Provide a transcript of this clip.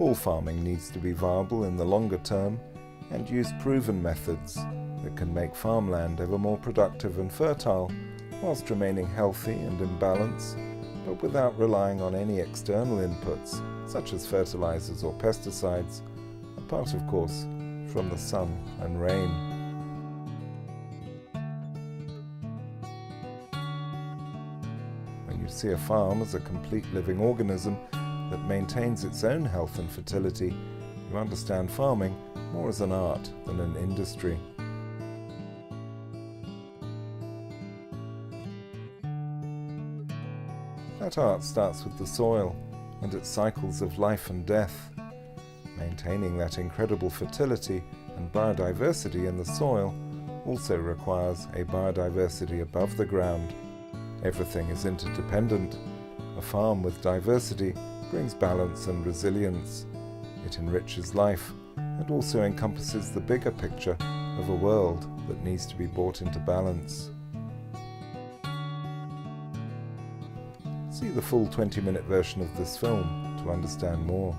All farming needs to be viable in the longer term and use proven methods that can make farmland ever more productive and fertile whilst remaining healthy and in balance, but without relying on any external inputs such as fertilizers or pesticides, apart of course from the sun and rain. When you see a farm as a complete living organism that maintains its own health and fertility, you understand farming more as an art than an industry. That art starts with the soil and its cycles of life and death. Maintaining that incredible fertility and biodiversity in the soil also requires a biodiversity above the ground. Everything is interdependent. A farm with diversity brings balance and resilience. It enriches life and also encompasses the bigger picture of a world that needs to be brought into balance. See the full 20-minute version of this film to understand more.